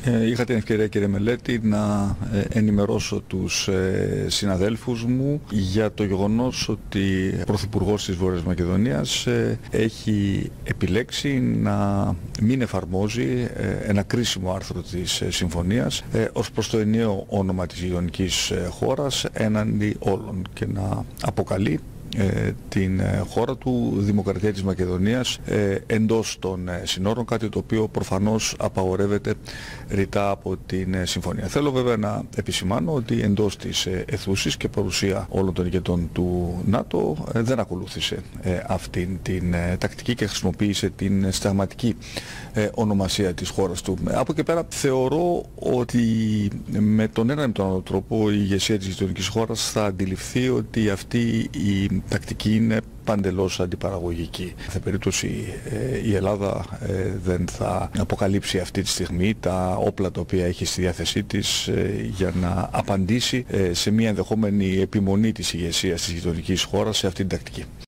Είχα την ευκαιρία, κύριε Μελέτη, να ενημερώσω τους συναδέλφους μου για το γεγονός ότι ο Πρωθυπουργός της Βόρειας Μακεδονίας έχει επιλέξει να μην εφαρμόζει ένα κρίσιμο άρθρο της συμφωνίας ως προς το ενιαίο όνομα της γειτονικής χώρας έναντι όλων και να αποκαλεί την χώρα του Δημοκρατία της Μακεδονίας εντός των συνόρων, κάτι το οποίο προφανώς απαγορεύεται ρητά από την συμφωνία. Θέλω βέβαια να επισημάνω ότι εντός της αιθούσης και παρουσία όλων των ηγετών του ΝΑΤΟ δεν ακολούθησε αυτήν την τακτική και χρησιμοποίησε την συνταγματική ονομασία της χώρας του. Από εκεί πέρα θεωρώ ότι με τον ένα ή τον άλλο τρόπο η ηγεσία της γειτονικής χώρας θα αντιληφθεί ότι αυτή η τακτική είναι παντελώς αντιπαραγωγική. Σε περίπτωση η Ελλάδα δεν θα αποκαλύψει αυτή τη στιγμή τα όπλα τα οποία έχει στη διάθεσή της για να απαντήσει σε μια ενδεχόμενη επιμονή της ηγεσίας της γειτονικής χώρας σε αυτή την τακτική.